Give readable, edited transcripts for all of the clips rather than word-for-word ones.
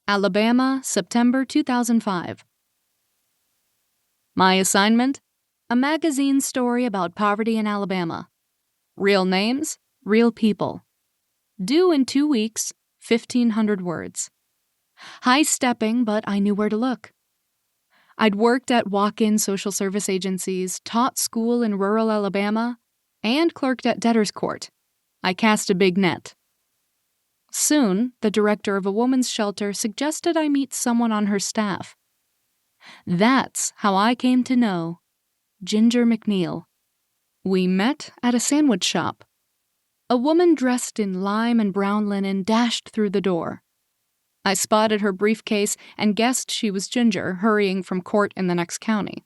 Alabama, September 2005. My assignment? A magazine story about poverty in Alabama. Real names, real people. Due in 2 weeks, 1,500 words. High-stepping, but I knew where to look. I'd worked at walk-in social service agencies, taught school in rural Alabama, and clerked at debtor's court. I cast a big net. Soon, the director of a woman's shelter suggested I meet someone on her staff. That's how I came to know Ginger McNeil. We met at a sandwich shop. A woman dressed in lime and brown linen dashed through the door. I spotted her briefcase and guessed she was Ginger, hurrying from court in the next county.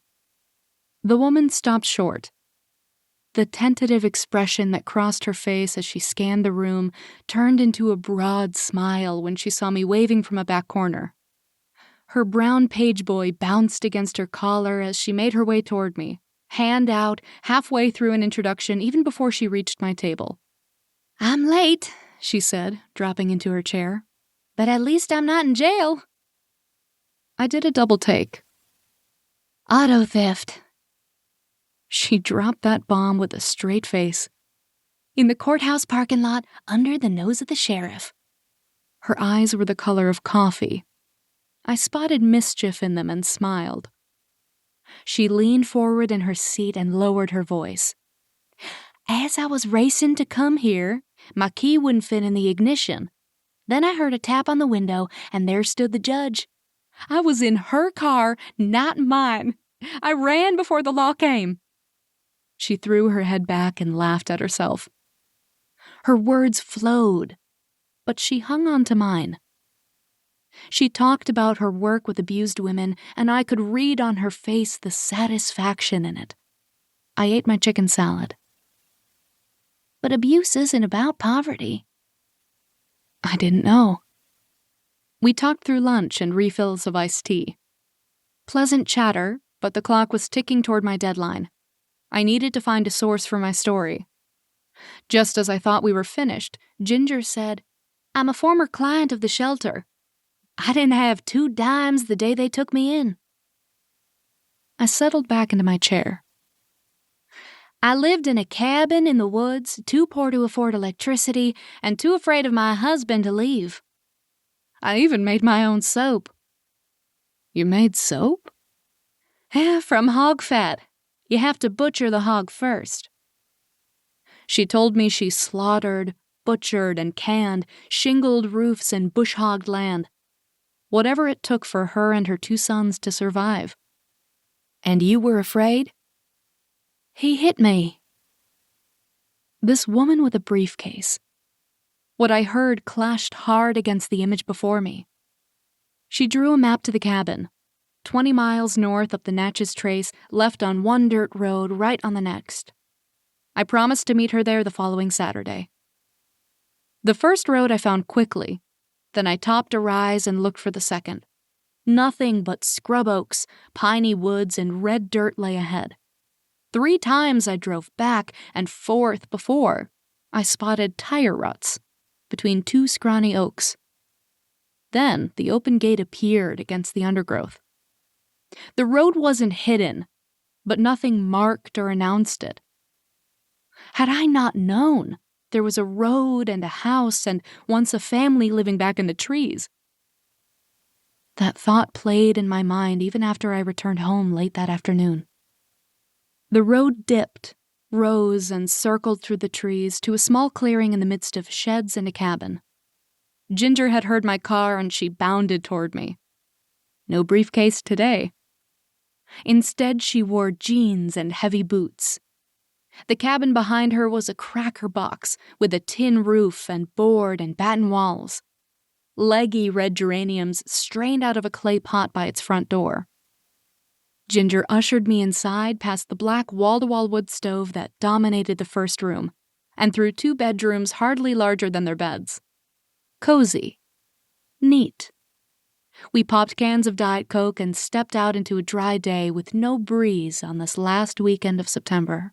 The woman stopped short. The tentative expression that crossed her face as she scanned the room turned into a broad smile when she saw me waving from a back corner. Her brown page boy bounced against her collar as she made her way toward me, hand out, halfway through an introduction even before she reached my table. "I'm late," she said, dropping into her chair. "But at least I'm not in jail." I did a double take. "Auto theft." She dropped that bomb with a straight face. "In the courthouse parking lot, under the nose of the sheriff." Her eyes were the color of coffee. I spotted mischief in them and smiled. She leaned forward in her seat and lowered her voice. "As I was racing to come here, my key wouldn't fit in the ignition. Then I heard a tap on the window, and there stood the judge. I was in her car, not mine. I ran before the law came." She threw her head back and laughed at herself. Her words flowed, but she hung on to mine. She talked about her work with abused women, and I could read on her face the satisfaction in it. I ate my chicken salad. "But abuse isn't about poverty." I didn't know. We talked through lunch and refills of iced tea. Pleasant chatter, but the clock was ticking toward my deadline. I needed to find a source for my story. Just as I thought we were finished, Ginger said, "I'm a former client of the shelter. I didn't have 2 dimes the day they took me in." I settled back into my chair. "I lived in a cabin in the woods, too poor to afford electricity, and too afraid of my husband to leave. I even made my own soap." "You made soap?" "From hog fat. You have to butcher the hog first." She told me she slaughtered, butchered, and canned shingled roofs and bush-hogged land. Whatever it took for her and her 2 sons to survive. "And you were afraid?" "He hit me." This woman with a briefcase. What I heard clashed hard against the image before me. She drew a map to the cabin, 20 miles north up the Natchez Trace, left on one dirt road, right on the next. I promised to meet her there the following Saturday. The first road I found quickly. Then I topped a rise and looked for the second. Nothing but scrub oaks, piney woods, and red dirt lay ahead. 3 times I drove back, and 4th before, I spotted tire ruts between 2 scrawny oaks. Then the open gate appeared against the undergrowth. The road wasn't hidden, but nothing marked or announced it. Had I not known there was a road and a house and once a family living back in the trees? That thought played in my mind even after I returned home late that afternoon. The road dipped, rose, and circled through the trees to a small clearing in the midst of sheds and a cabin. Ginger had heard my car and she bounded toward me. No briefcase today. Instead, she wore jeans and heavy boots. The cabin behind her was a cracker box with a tin roof and board and batten walls. Leggy red geraniums strained out of a clay pot by its front door. Ginger ushered me inside past the black wall-to-wall wood stove that dominated the first room, and through 2 bedrooms hardly larger than their beds. Cozy. Neat. We popped cans of Diet Coke and stepped out into a dry day with no breeze on this last weekend of September.